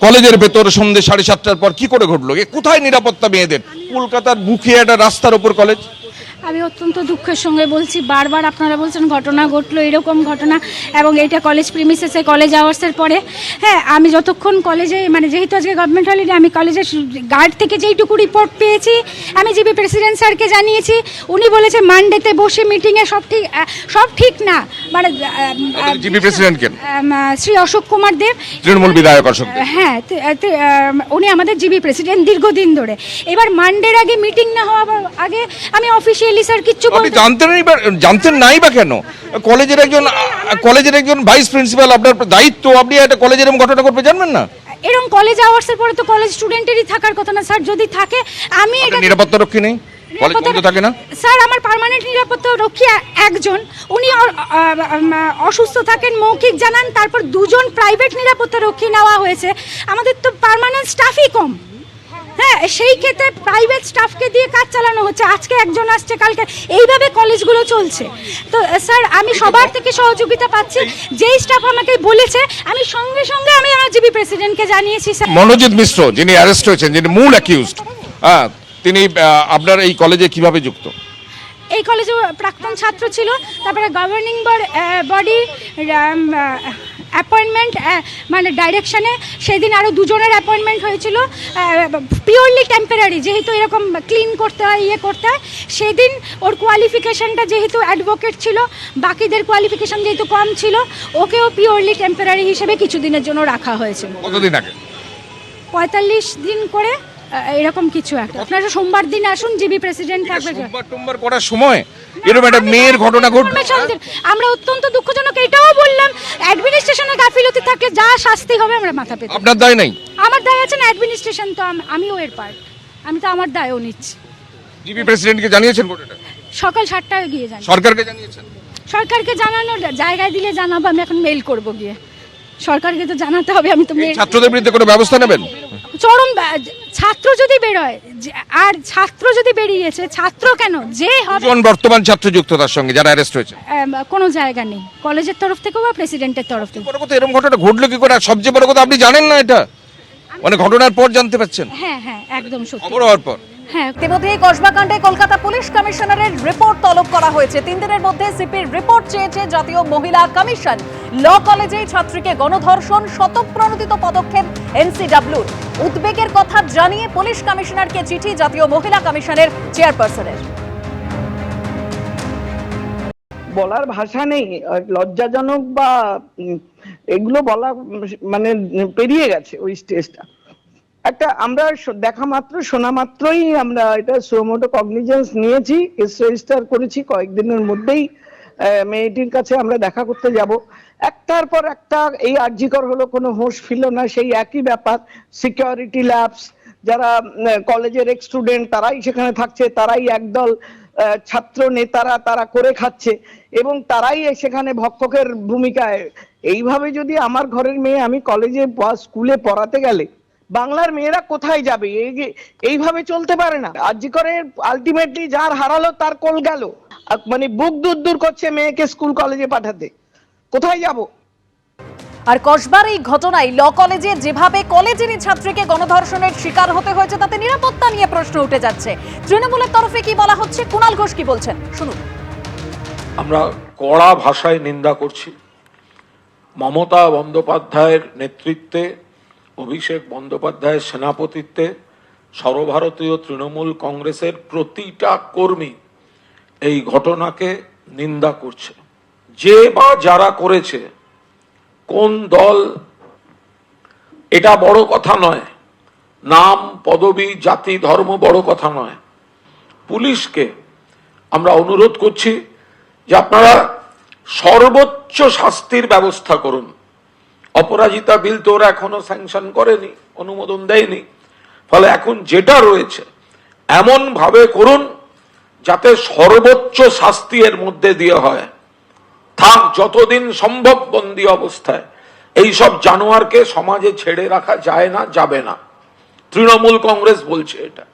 কলেজের ভেতর সন্ধ্যে 7:30টার পর কি করে ঘটলো? কোথায় নিরাপত্তা মেয়েদের? কলকাতার বুকে একটা রাস্তার উপর কলেজ। আমি অত্যন্ত দুঃখের সঙ্গে বলছি, বারবার আপনারা বলছেন ঘটনা ঘটলো, এরকম ঘটনা, এবং এটা কলেজ প্রিমিসেসে কলেজ আওয়ার্সের পরে। হ্যাঁ, আমি যতক্ষণ কলেজে, মানে যেহেতু আজকে গভর্নমেন্ট হলিডে, আমি কলেজের গার্ড থেকে যেইটুকু রিপোর্ট পেয়েছি আমি জিবি প্রেসিডেন্ট স্যারকে জানিয়েছি। উনি বলেছে মানডেতে বসে মিটিংয়ে সব ঠিক না, মানে জিবি প্রেসিডেন্ট কেন? শ্রী অশোক কুমার দেব, তৃণমূল বিধায়ক অশোক দেব। হ্যাঁ, উনি আমাদের জিবি প্রেসিডেন্ট দীর্ঘদিন ধরে। এবার মানডের আগে মিটিং না হওয়ার আগে আমি অফিসিয়ালি স্যার কিচ্ছু আপনি জানতেন নাই বা কেন? কলেজের একজন ভাইস প্রিন্সিপাল, আপনার দায়িত্ব, আপনি একটা কলেজের এরকম ঘটনা করবে জানবেন না? এরকম কলেজ আওয়ার্সের পরে তো কলেজ স্টুডেন্টেরই থাকার কথা না স্যার? যদি থাকে, আমি এটা নিরাপত্তা রক্ষী নেই, কলেজ বন্ধ থাকে না স্যার? আমার পার্মানেন্ট নিরাপত্তা রক্ষী একজন, উনি অসুস্থ থাকেন, মৌখিক জানান, তারপর দুজন প্রাইভেট নিরাপত্তা রক্ষী নেওয়া হয়েছে। আমাদের তো পার্মানেন্ট স্টাফই কম। হ্যাঁ, সেই ক্ষেত্রে প্রাইভেট স্টাফকে দিয়ে কাজ চালানো হচ্ছে। আজকে একজন আসছে, কালকে, এইভাবে কলেজগুলো চলছে। তো স্যার, আমি সবার থেকে সহযোগিতা পাচ্ছি। যেই স্টাফ আমাকে বলেছে, আমি সঙ্গে সঙ্গে আমি আমার জিবি প্রেসিডেন্টকে জানিয়েছি। স্যার, মনোজিৎ মিশ্র, যিনি অ্যারেস্ট হয়েছেন, যিনি মূল অ্যাকিউজড, তিনি আপনার এই কলেজে কিভাবে যুক্ত? এই কলেজে প্রাক্তন ছাত্র ছিল, তারপরে গভর্নিং বডি অ্যাপয়েন্টমেন্ট, মানে ডাইরেকশনে সেদিন আরও দুজনের অ্যাপয়েন্টমেন্ট হয়েছিল, পিওরলি টেম্পোরারি, যেহেতু এরকম ক্লিন করতে হয়, ইয়ে করতে হয়। সেদিন ওর কোয়ালিফিকেশানটা যেহেতু অ্যাডভোকেট ছিল, বাকিদের কোয়ালিফিকেশান যেহেতু কম ছিল, ওকেও পিওরলি টেম্পোরারি হিসেবে কিছুদিনের জন্য রাখা হয়েছিল। কতদিন আগে? 45 দিন করে, এরকম কিছু একটা। আপনারা সোমবার দিন আসুন, জিবি প্রেসিডেন্ট থাকবে। সোমবার করার সময় এরকম একটা মেয়ের ঘটনা ঘটলো। আমরা অত্যন্ত দুঃখজনক, এটাও বললাম, অ্যাডমিনিস্ট্রেশনে গাফিলতি থাকলে যা শাস্তি হবে আমরা মাথা পেতে। আপনার দায় নাই? আমার দায় আছে না, অ্যাডমিনিস্ট্রেশন তো, আমিও এর পার্ট, আমি তো আমার দায়ও নিচ্ছি। জিবি প্রেসিডেন্টকে জানিয়েছেন ঘটনাটা? সকাল 7টায় গিয়ে জানি। সরকারকে জানিয়েছেন? সরকারকে জানানোর জায়গায় দিলে জানাবো, আমি এখন মেইল করব গিয়ে। সরকারকে তো জানাতে হবে, আমি তো মেইল। ছাত্রদের বিরুদ্ধে কোনো ব্যবস্থা নেবেন? চরম ছাত্র যদি বেরোয়, আর ছাত্র যদি বেরিয়েছে, ছাত্র কেন, যে হবে। বর্তমান ছাত্র যুক্ত তার সঙ্গে যারা অ্যারেস্ট হয়েছে? কোনো জায়গা নেই, কলেজের তরফ থেকে বা প্রেসিডেন্টের তরফ থেকে। বড় কথা, এরকম ঘটনা ঘটলো কি করে? আর সবচেয়ে বড় কথা, আপনি জানেন না এটা, মানে ঘটনার পর জানতে পারছেন? হ্যাঁ হ্যাঁ, একদম সত্যি। খবর হওয়ার পর। হ্যাঁ, ইতিমধ্যে কসবা কাণ্ডে কলকাতা পুলিশ কমিশনারের রিপোর্ট তলব করা হয়েছে। 3 দিনের মধ্যে সিপির রিপোর্ট চেয়েছে জাতীয় মহিলা কমিশন। ল কলেজে ছাত্রীকে গণধর্ষণ, শতপ্রণোদিত পদক্ষেপ এনসিডব্লিউর। উদ্বেগের কথা জানিয়ে পুলিশ কমিশনারকে চিঠি জাতীয় মহিলা কমিশনের চেয়ারপারসনের। বলার ভাষা নেই, লজ্জাজনক বা এগুলো বলা মানে পেরিয়ে গেছে ওই স্টেজটা। একটা আমরা দেখা মাত্র, শোনা মাত্রই আমরা এটা সুমোটো কগনিজেন্স নিয়েছি, কেস রেজিস্টার করেছি। কয়েকদিনের মধ্যেই মেয়েটির কাছে আমরা দেখা করতে যাব। একটার পর একটা এই আর্জিকর হলো, কোনো হোশ ফিল না, সেই একই ব্যাপার। সিকিউরিটি ল্যাবস, যারা কলেজের এক্স স্টুডেন্ট তারাই সেখানে থাকছে, তারাই একদল ছাত্র নেতারা তারা করে খাচ্ছে, এবং তারাই সেখানে ভক্ষকের ভূমিকায়। এইভাবে যদি আমার ঘরের মেয়ে, আমি কলেজে বা স্কুলে পড়াতে গেলে বাংলার মেয়েরা কোথায় যাবে? এইভাবে চলতে পারে না। আরজি করে আলটিমেটলি যার হারালো তার কোল গেল, মানে বুক দূর করছে মেয়েকে স্কুল কলেজে পাঠাতে। কোথায় যাব? আর কসবার এই ঘটনায় ল কলেজে যেভাবে কলেজেরই ছাত্রীকে গণধর্ষণের শিকার হতে হয়েছে, তাতে নিরাপত্তা নিয়ে প্রশ্ন উঠে যাচ্ছে। তৃণমূলের তরফে কি বলা হচ্ছে, কুণাল ঘোষ কি বলছেন, শুনুন। আমরা কড়া ভাষায় নিন্দা করছি। মমতা বন্দ্যোপাধ্যায়ের নেতৃত্বে, অভিষেক বন্দ্যোপাধ্যায়ের সেনাপতিত্বে সর্বভারতীয় তৃণমূল কংগ্রেসের প্রতিটা কর্মী এই ঘটনাকে নিন্দা করছে। যে বা যারা করেছে, কোন দল, এটা বড় কথা নয়। নাম, পদবি, জাতি, ধর্ম বড় কথা নয়। পুলিশকে আমরা অনুরোধ করছি যে আপনারা সর্বোচ্চ শাস্তির ব্যবস্থা করুন। অপরাজিতা বিল তো ওরা এখনো স্যাংশন করেনি, অনুমোদন দেয়নি। ফলে এখন যেটা রয়েছে এমন ভাবে করুন যাতে সর্বোচ্চ শাস্তি এর মধ্যে দিয়ে হয়। থাক যতদিন সম্ভব বন্দী অবস্থায়। এই সব জানোয়ারকে সমাজে ছেড়ে রাখা যায় না, যাবে না। তৃণমূল কংগ্রেস বলছে এটা।